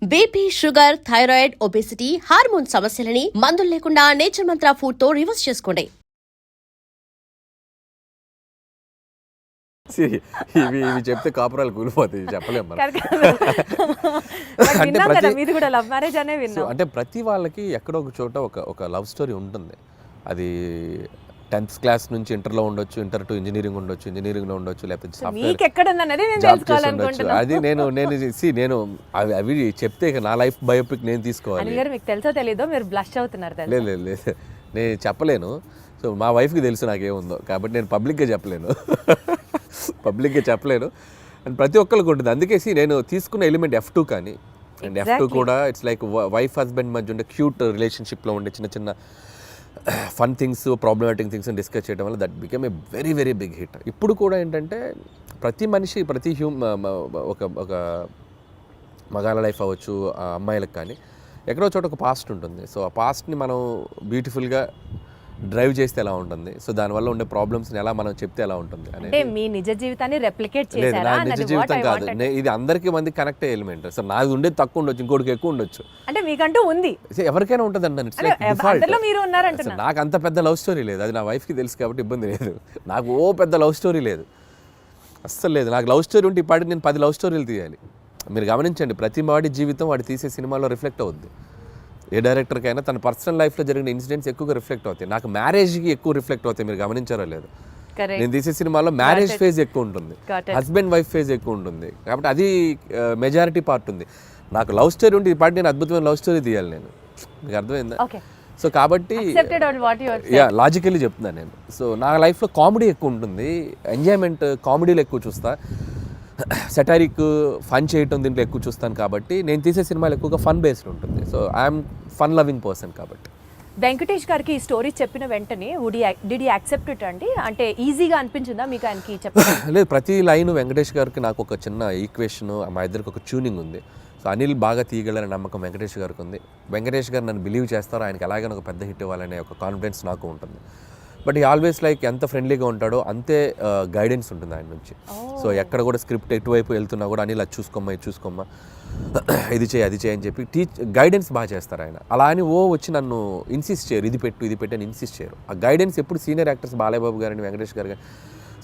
BP, sugar, thyroid, obesity, hormone సమస్యలని మందులు లేకుండా నేచర్ మంత్ర ఫుడ్ తో రివర్స్ చేసుకోండి. ఇవి చెప్తే కాపురాలు కూలిపోతాయి, చెప్పలేము మనం. అంటే ప్రతి వాళ్ళకి ఎక్కడో ఒక చోట ఒక లవ్ స్టోరీ ఉంటుంది. అది 10th క్లాస్ నుంచి ఇంటర్లో ఉండొచ్చు, ఇంటర్ టు ఇంజనీరింగ్ ఉండొచ్చు, ఇంజనీరింగ్లో ఉండొచ్చు, లేకపోతే జాబ్ చేసి ఉండొచ్చు. అది నేను అవి చెప్తే ఇక నా లైఫ్ బయోపిక్ నేను తీసుకోవాలి. మీకు తెలుసో తెలీదో మీరు బ్లష్ అవుతున్నారు. లేదు నేను చెప్పలేను. సో మా వైఫ్కి తెలుసు నాకేముందో, కాబట్టి నేను పబ్లిక్గా చెప్పలేను. అండ్ ప్రతి ఒక్కరికి ఉంటుంది. అందుకే నేను తీసుకున్న ఎలిమెంట్ F2 కానీ, అండ్ F2 కూడా ఇట్స్ లైక్ వైఫ్ హస్బెండ్ మధ్య ఉండే క్యూట్ రిలేషన్షిప్లో ఉండే చిన్న చిన్న fun things, problematic things discuss చేయడం వల్ల that become a very very big hit. ఇప్పుడు కూడా ఏంటంటే ప్రతి మనిషి, ప్రతి ఒక మగాళ్ళ లైఫ్ అవ్వచ్చు, అమ్మాయిలకు కానీ ఎక్కడో చోట ఒక పాస్ట్ ఉంటుంది. సో ఆ పాస్ట్ని మనం బ్యూటిఫుల్గా డ్రైవ్ చేస్తే ఎలా ఉంటుంది, సో దానివల్ల ఉండే ప్రాబ్లమ్స్ని ఎలా మనం చెప్తే ఎలా ఉంటుంది అంటే మీ నిజ జీవితాన్ని రెప్లికేట్ చేశారా? లేదు, నా నిజ జీవితం కాదు, ఇది అందరికీ మంది కనెక్ట్ అయ్యే ఎలిమెంట్. సో నాది ఉండేది తక్కువ ఉండొచ్చు, ఇంకోటికి ఎక్కువ ఉండొచ్చు. అంటే మీకంటూ ఉంది, ఎవరికైనా ఉంటుంది అంటాను. నాకు అంత పెద్ద లవ్ స్టోరీ లేదు, అది నా వైఫ్కి తెలుసు కాబట్టి ఇబ్బంది లేదు. నాకు పెద్ద లవ్ స్టోరీ లేదు, అస్సలు లేదు. నాకు లవ్ స్టోరీ ఉంటే ఇప్పటికి నేను 10 లవ్ స్టోరీలు తీయాలి. మీరు గమనించండి, ప్రతి వాడి జీవితం వాడు తీసే సినిమాలో రిఫ్లెక్ట్ అవుద్ది. ఏ డైరెక్టర్కైనా తన పర్సనల్ లైఫ్లో జరిగిన ఇన్సిడెంట్స్ ఎక్కువగా రిఫ్లెక్ట్ అవుతాయి. నాకు మ్యారేజ్కి ఎక్కువ రిఫ్లెక్ట్ అవుతాయి. మీరు గమనించారో లేదు, నేను తీసే సినిమాలో మ్యారేజ్ ఫేజ్ ఎక్కువ ఉంటుంది, హస్బెండ్ వైఫ్ ఫేజ్ ఎక్కువ ఉంటుంది. కాబట్టి అది మెజారిటీ పార్ట్ ఉంది. నాకు లవ్ స్టోరీ ఉంటే ఈ పార్ట్ నేను అద్భుతమైన లవ్ స్టోరీ తీయాలి. నేను మీకు అర్థమైందా? సో కాబట్టి లాజికల్లీ చెప్తున్నాను నేను. సో నా లైఫ్లో కామెడీ ఎక్కువ ఉంటుంది, ఎంజాయ్మెంట్ కామెడీలో ఎక్కువ చూస్తా, సెటారిక్ ఫన్ చేయటం దీంట్లో ఎక్కువ చూస్తాను. కాబట్టి నేను తీసే సినిమాలు ఎక్కువగా ఫన్ బేస్డ్ ఉంటుంది. So I'm fun loving person. కాబట్టి వెంకటేష్ గారికి ఈ స్టోరీ చెప్పిన వెంటనే డిడ్ యూ యాక్సెప్ట్ ఇట్ అండి? అంటే ఈజీగా అనిపించిందా మీకు ఆయనకి చెప్పడం? లేదు, ప్రతి లైన్ వెంకటేష్ గారికి నాకు ఒక చిన్న ఈక్వేషన్, మా ఇద్దరికి ఒక ట్యూనింగ్ ఉంది. సో అనిల్ బాగా తీయగలనే నమ్మకం వెంకటేష్ గారికి ఉంది. వెంకటేష్ గారు నన్ను బిలీవ్ చేస్తారో, ఆయనకి ఎలాగైనా ఒక పెద్ద హిట్ ఇవ్వాలనే ఒక కాన్ఫిడెన్స్ నాకు ఉంటుంది. బట్ ఈ ఆల్వేస్ లైక్ ఎంత ఫ్రెండ్లీగా ఉంటాడో అంతే గైడెన్స్ ఉంటుంది ఆయన నుంచి. సో ఎక్కడ కూడా స్క్రిప్ట్ ఎటువైపు వెళ్తున్నా కూడా అనిల్ అది చూసుకోమ్మా, ఇది చూసుకోమ్మా, ఇది చేయి, అది చేయి అని చెప్పి గైడెన్స్ బాగా చేస్తారు ఆయన. అలా అని వచ్చి నన్ను ఇన్సిస్ట్ చేయరు, ఇది పెట్టు అని ఇన్సిస్ట్ చేయరు. ఆ గైడెన్స్ ఎప్పుడు సీనియర్ యాక్టర్స్ బాలయ్యబాబు గారని, వెంకటేష్ గారు కానీ,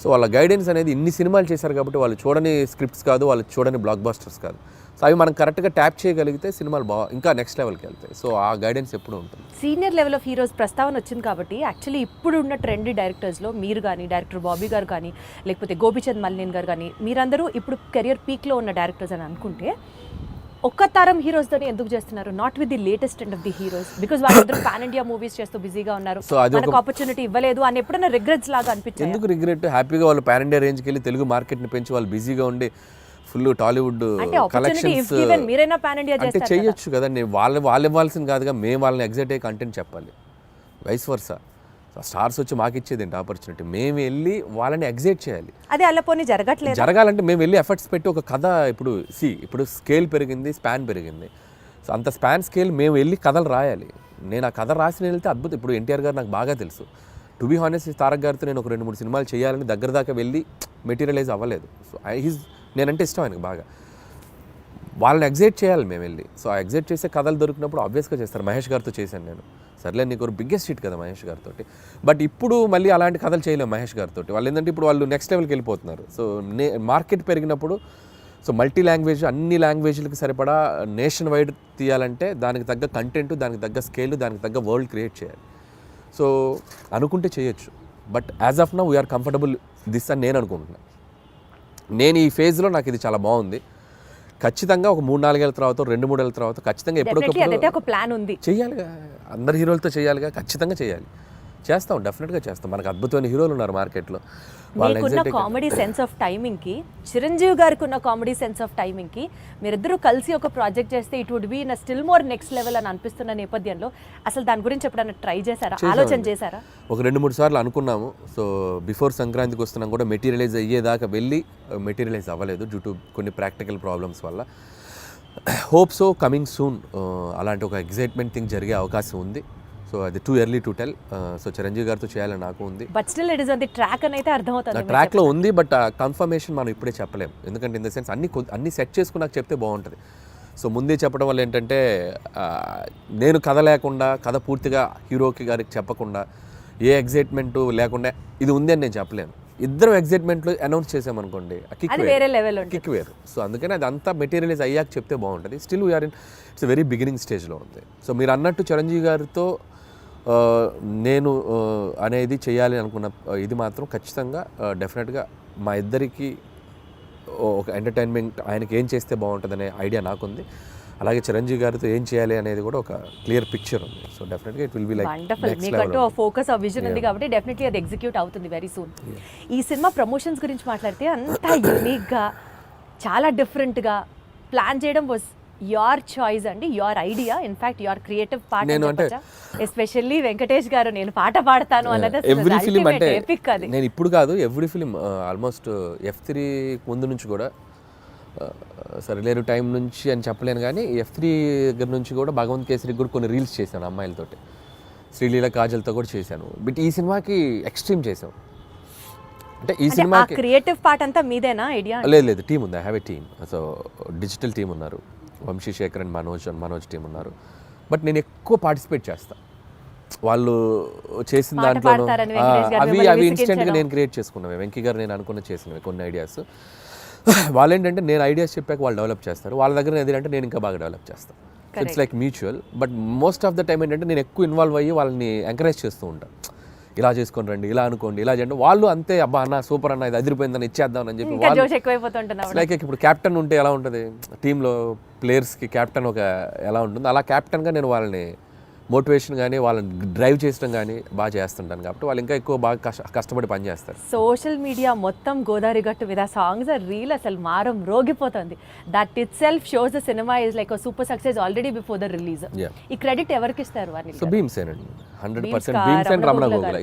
సో వాళ్ళ గైడెన్స్ అనేది ఇన్ని సినిమాలు చేశారు కాబట్టి వాళ్ళు చూడని స్క్రిప్ట్స్ కాదు, వాళ్ళు చూడని బ్లాక్ బస్టర్స్ కాదు. సో అవి మనం కరెక్ట్గా ట్యాప్ చేయగలిగితే సినిమాలు ఇంకా నెక్స్ట్ లెవెల్కి వెళ్తాయి. సో ఆ గైడెన్స్ ఎప్పుడు ఉంటుంది. సీనియర్ లెవెల్ ఆఫ్ హీరోస్ ప్రస్తావన వచ్చింది కాబట్టి యాక్చువల్లీ ఇప్పుడు ఉన్న ట్రెండీ డైరెక్టర్స్లో మీరు కానీ, డైరెక్టర్ బాబీ గారు కానీ, లేకపోతే గోపిచంద్ మల్లినేని గారు కానీ, మీరందరూ ఇప్పుడు కెరియర్ పీక్లో ఉన్న డైరెక్టర్స్ అని అనుకుంటే ఒక్క తరం హీరోస్తోనే ఎందుకు చేస్తున్నారు, not with the latest and of the heroes? Because వాళ్ళందరూ పాన్ ఇండియా మూవీస్ చేస్తూ బిజీగా ఉన్నారు, మనకు ఆపర్చునిటీ ఇవ్వలేదు అని ఎప్పుడైనా రిగ్రెట్స్ లాగా అనిపించింది? ఎందుకు రిగ్రెట్? హ్యాపీగా వాళ్ళు పాన్ ఇండియా రేంజ్కి వెళ్ళి తెలుగు మార్కెట్ని పెంచి వాళ్ళు బిజీగా ఉండి ఫుల్ టాలీవుడ్ కలెక్షన్స్ అంటే చేయొచ్చు కదండి. వాళ్ళు ఇవ్వాల్సింది కాదుగా, మేము వాళ్ళని ఎగ్జైట్ అయ్యే కంటెంట్ చెప్పాలి. వైస్ వర్సా, స్టార్స్ వచ్చి మాకు ఇచ్చేది ఏంటి ఆపర్చునిటీ? మేము వెళ్ళి వాళ్ళని ఎగ్జైట్ చేయాలి. అదే అల్లపోని జరగాలంటే మేము వెళ్ళి ఎఫర్ట్స్ పెట్టి ఒక కథ, ఇప్పుడు స్కేల్ పెరిగింది, స్పాన్ పెరిగింది. సో అంత స్పాన్ స్కేల్ మేము వెళ్ళి కథలు రాయాలి. నేను ఆ కథ రాసి వెళ్తే అద్భుతం. ఇప్పుడు ఎన్టీఆర్ గారు నాకు బాగా తెలుసు. టు బీ హానెస్ట్, తారక్ గారితో నేను ఒక 2-3 సినిమాలు చేయాలని దగ్గర దాకా వెళ్ళి మెటీరియలైజ్ అవ్వలేదు. సో నేనంటే ఇష్టం ఆయనకు బాగా. వాళ్ళని ఎగ్జైట్ చేయాలి మేము వెళ్ళి. సో ఆ ఎగ్జైట్ చేసే కథలు దొరికినప్పుడు ఆబ్వియస్గా చేస్తారు. మహేష్ గారితో చేశాను నేను. సర్లే, నీకు ఒక బిగ్గెస్ట్ హిట్ కదా మహేష్ గారితో. బట్ ఇప్పుడు మళ్ళీ అలాంటి కథలు చేయలేము మహేష్ గారితో. వాళ్ళు ఏంటంటే ఇప్పుడు వాళ్ళు నెక్స్ట్ లెవెల్కి వెళ్ళిపోతున్నారు. సో మార్కెట్ పెరిగినప్పుడు, సో మల్టీ లాంగ్వేజ్, అన్ని లాంగ్వేజ్లకి సరిపడా నేషన్ వైడ్ తీయాలంటే దానికి తగ్గ కంటెంట్, దానికి తగ్గ స్కేల్, దానికి తగ్గ వరల్డ్ క్రియేట్ చేయాలి. సో అనుకుంటే చేయొచ్చు. But as of now we're comfortable this అని నేను అనుకుంటున్నాను. నేను ఈ ఫేజ్లో నాకు ఇది చాలా బాగుంది. ఖచ్చితంగా ఒక 3-4 ఏళ్ళ తర్వాత, 2-3 ఏళ్ళ తర్వాత ఖచ్చితంగా ఎప్పుడొకప్పుడు ప్లాన్ ఉంది, చేయాలిగా. అందరు హీరోలతో చేయాలిగా, ఖచ్చితంగా చేయాలి. చేస్తాం, డెఫినెట్గా చేస్తాం. మనకు అద్భుతమైన హీరోలు ఉన్నారు మార్కెట్లో. మీకున్న కామెడీ సెన్స్ ఆఫ్ టైమింగ్కి, చిరంజీవి గారికి ఉన్న కామెడీ సెన్స్ ఆఫ్ టైమింగ్కి మీరిద్దరూ కలిసి ఒక ప్రాజెక్ట్ చేస్తే it would be in still more next level అని అనిపిస్తున్న నేపథ్యంలో అసలు దాని గురించి ఎప్పుడైనా ట్రై చేశారా, ఆలోచన చేశారా? ఒక 2-3 సార్లు అనుకున్నాము. సో బిఫోర్ సంక్రాంతికి వస్తున్నాం కూడా మెటీరియలైజ్ అయ్యేదాకా వెళ్ళి మెటీరియలైజ్ అవ్వలేదు డ్యూ టు కొన్ని ప్రాక్టికల్ ప్రాబ్లమ్స్ వల్ల. హోప్ సో కమింగ్ సూన్ అలాంటి ఒక ఎగ్జైట్మెంట్ థింగ్ జరిగే అవకాశం ఉంది. సో అది too early to tell. So Chiranjeevi గారితో చేయాలని నాకు ఉంది. But still it is on the track అని అయితే అర్థమవుతుంది. ట్రాక్లో ఉంది, బట్ కన్ఫర్మేషన్ మనం ఇప్పుడే చెప్పలేము. ఎందుకంటే ఇన్ ద సెన్స్ అన్ని సెట్ చేసుకుని నాకు చెప్తే బాగుంటుంది. సో ముందే చెప్పడం వల్ల ఏంటంటే నేను కథ లేకుండా కథ పూర్తిగా హీరోకి గారికి చెప్పకుండా ఏ ఎగ్జైట్మెంట్ లేకుండా ఇది ఉంది అని నేను చెప్పలేను. ఇద్దరం ఎగ్జైట్మెంట్లో అనౌన్స్ చేసామనుకోండి అది వేరే లెవెల్ ఉంటుంది. కిక్ వేరు. సో అందుకని అది అంతా మెటీరియలైజ్ అయ్యాక చెప్తే బాగుంటుంది. Still we're in its very beginning స్టేజ్లో ఉంది. సో మీరు అన్నట్టు చిరంజీవి గారితో నేను అనేది చేయాలి అనుకున్న ఇది మాత్రం ఖచ్చితంగా డెఫినెట్గా మా ఇద్దరికి ఒక ఎంటర్టైన్మెంట్, ఆయనకి ఏం చేస్తే బాగుంటుంది అనే ఐడియా నాకుంది. అలాగే చిరంజీవి గారితో ఏం చేయాలి అనేది కూడా ఒక క్లియర్ పిక్చర్ ఉంది. సో డెఫినెట్గా it will be like wonderful. మీకంటూ ఫోకస్ ఆ విజన్ ఉంది కాబట్టి డెఫినెట్లీ అది ఎగ్జిక్యూట్ అవుతుంది వెరీ సూన్. ఈ సినిమా ప్రమోషన్స్ గురించి మాట్లాడితే అంత యూనిక్గా చాలా డిఫరెంట్గా ప్లాన్ చేయడం వాజ్ యువర్ చాయిస్ అండి, your idea, in fact your creative part. నేను అంటే ఎస్పెషల్లీ వెంకటేష్ గారు నేను పాట పాడతాను అన్నది ఎవ్రీ ఫిలిం అంటే ఎపిక్. అది నేను ఇప్పుడు కాదు, ఎవ్రీ ఫిలిం ఆల్మోస్ట్ F3 ముందు నుంచి కూడా సరే లేరు టైం నుంచి అని చెప్పలేను కానీ F3 దగ్గర నుంచి కూడా భగవంత్ కేసరికి కూడా కొన్ని రీల్స్ చేశాను అమ్మాయిలతోటి, శ్రీలీల కాజల్తో కూడా చేశాను. బట్ ఈ సినిమాకి ఎక్స్ట్రీమ్ చేసాం. అంటే ఈ సినిమాకి క్రియేటివ్ పార్ట్ అంతా మీదేనా ఐడియా? లేదు టీం ఉంది, I have a team. So digital team ఉన్నారు, వంశీశేఖర్ అండ్ మనోజ్ టీం ఉన్నారు. బట్ నేను ఎక్కువ పార్టిసిపేట్ చేస్తాను. వాళ్ళు చేసిన దాంట్లో అవి ఇన్స్టెంట్గా నేను క్రియేట్ చేసుకున్నాను. వెంకీ గారు నేను అనుకున్న చేసినవి కొన్ని ఐడియాస్. వాళ్ళు ఏంటంటే నేను ఐడియాస్ చెప్పాక వాళ్ళు డెవలప్ చేస్తారు, వాళ్ళ దగ్గర ఏదంటే నేను ఇంకా బాగా డెవలప్ చేస్తాను. It's like mutual. But most of the time ఏంటంటే నేను ఎక్కువ ఇన్వాల్వ్ అయ్యి వాళ్ళని ఎంకరేజ్ చేస్తూ ఉంటాను. ఇలా చేసుకొని రండి, ఇలా అనుకోండి, ఇలా చేయండి. వాళ్ళు అంతే అబ్బా అన్న సూపర్ అన్న ఇది అదిరిపోయిందని ఇచ్చేద్దాం అని చెప్పి వాళ్ళు లైక్ ఇప్పుడు కెప్టెన్ ఉంటే ఎలా ఉంటుంది టీంలో ప్లేయర్స్కి కెప్టెన్ ఒక ఎలా ఉంటుంది, అలా కెప్టెన్గా నేను వాళ్ళని మోటివేషన్ కానీ వాళ్ళని డ్రైవ్ చేయడం కానీ బాగా చేస్తుంటాను. కాబట్టి వాళ్ళు ఇంకా ఎక్కువ బాగా కష్టపడి పనిచేస్తారు. సోషల్ మీడియా మొత్తం గోదావరి గట్టు మీద సాంగ్స్ రీల్ అసలు మారం రోగిపోతుంది. That itself shows the cinema is like super success already before the release. ఈ క్రెడిట్ ఎవరికి ఇస్తారు? సో భీమ్సేన్ అండి, 100% భీమ్సేన్, రమణ గోగుల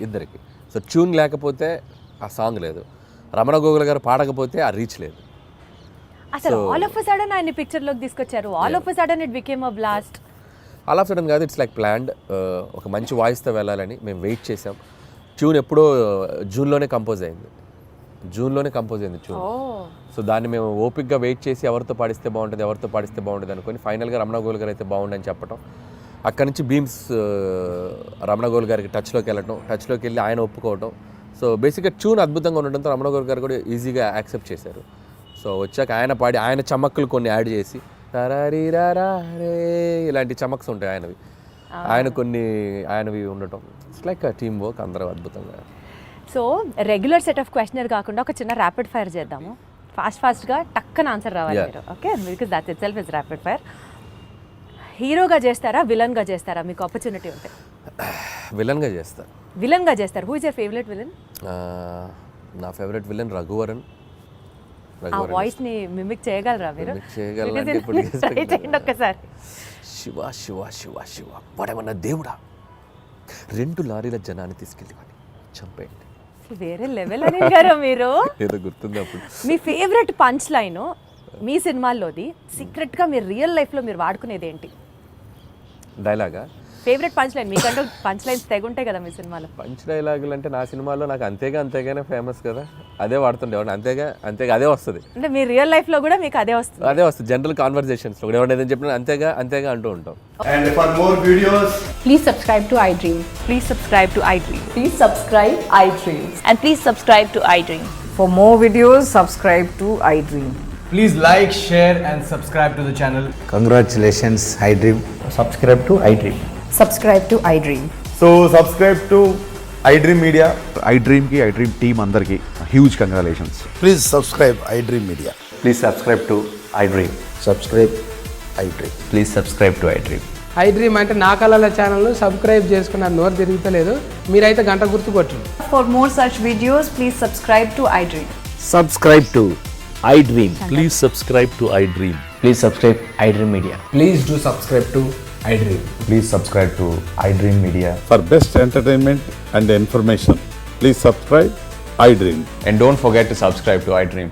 ఇద్దరికి. సో ట్యూన్ లేకపోతే ఆ సాంగ్ లేదు, రమణ గోగుల గారు పాడకపోతే ఆ రీచ్ లేదు. అసలు ఆల్ ఆఫ్ అ సడన్ ఆయన పిక్చర్ లోకి తీసుకొచ్చారు, all of a sudden it became a blast. All of sudden కాదు, ఇట్స్ లైక్ ప్లాన్డ్. ఒక మంచి వాయిస్తో వెళ్ళాలని మేము వెయిట్ చేసాం. ట్యూన్ ఎప్పుడో జూన్లోనే కంపోజ్ అయింది ట్యూన్. సో దాన్ని మేము ఓపిక్గా వెయిట్ చేసి ఎవరితో పాడిస్తే బాగుంటుంది అనుకొని ఫైనల్గా రమణ గోల్ గారు అయితే బాగుండని చెప్పడం. అక్కడి నుంచి బీమ్స్ రమణ గోల్ గారికి టచ్లోకి వెళ్ళి ఆయన ఒప్పుకోవడం. సో బేసిక్గా ట్యూన్ అద్భుతంగా ఉండడంతో రమణ గోల్ గారు కూడా ఈజీగా యాక్సెప్ట్ చేశారు. సో వచ్చాక ఆయన పాడి ఆయన చమక్కులు కొన్ని యాడ్ చేసి ఇలాంటి చమక్స్ ఉంటాయి ఆయనవి ఉండటం. ఇట్స్ లైక్ టీమ్ వర్క్, అందరూ అద్భుతంగా. So regular set of questionnaire కాకుండా ఒక చిన్న ర్యాపిడ్ ఫైర్ చేద్దాము. ఫాస్ట్గా టక్కన ఆన్సర్ రావాలి మీరు. Okay, because that it self is rapid fire. హీరోగా చేస్తారా, విలన్గా చేస్తారా? మీకు ఆపర్చునిటీ ఉంటే విలన్గా చేస్తారు. Who is your favourite villain? నా ఫేవరెట్ విలన్ రఘువరన్. ఆ వాయిస్ ని మిమిక్ చేయగలరా మీరు? చేయగలంటే ఇప్పుడు ఒక్కసారి శివ శివ శివ శివ పడమన్న దేవుడా, 2 లారీల జనాన్ని తీసుకెళ్ళి చంపేయండి. వేరే లెవెల్ అని గారు మీరు. ఏదో గుర్తుంది అప్పుడు. మీ ఫేవరెట్ పంచ్ లైన్ మీ సినిమాల్లోది సీక్రెట్ గా మీరు రియల్ లైఫ్ లో మీరు వాడుకునేది ఏంటి? డైలాగా? ఫేవరెట్ పంచ్ లైన్ మీకంటూ పంచ్ లైన్స్ తెగుంటాయి కదా మీ సినిమాలో. పంచ్ డైలాగులు అంటే నా సినిమాలో నాకు అంతేగానే ఫేమస్ కదా, అదే వాడుతుండే. అంతేగా అదే వస్తుంది. అంటే మీ రియల్ లైఫ్ లో కూడా మీకు అదే వస్తుంది. జనరల్ కాన్వర్సేషన్స్ లో ఎవరైనా ఏదైనా చెప్పినా అంతేగా అంటూ ఉంటాం. And for more videos, Please subscribe to iDream. Please subscribe to iDream. Please subscribe iDream. And please subscribe to iDream. For more videos, subscribe to iDream. please like, share and subscribe to the channel. Congratulations, iDream. Subscribe to iDream. Subscribe to iDream. So subscribe to iDream Media. iDream ki iDream team andarki huge congratulations. Please subscribe iDream Media. Please subscribe to iDream. Subscribe iDream. Please subscribe to iDream. iDream అంటే నా కళల channel subscribe చేసుకున్న నోరు తిరుగుతలేదు, మీరైతే గంట గుర్తు కొట్టండి. For more such videos, please subscribe to iDream. Subscribe to iDream. Please subscribe to iDream. Please subscribe iDream Media. Please do subscribe to iDream. Please subscribe to iDream Media. For best entertainment and information, please subscribe iDream. And don't forget to subscribe to iDream.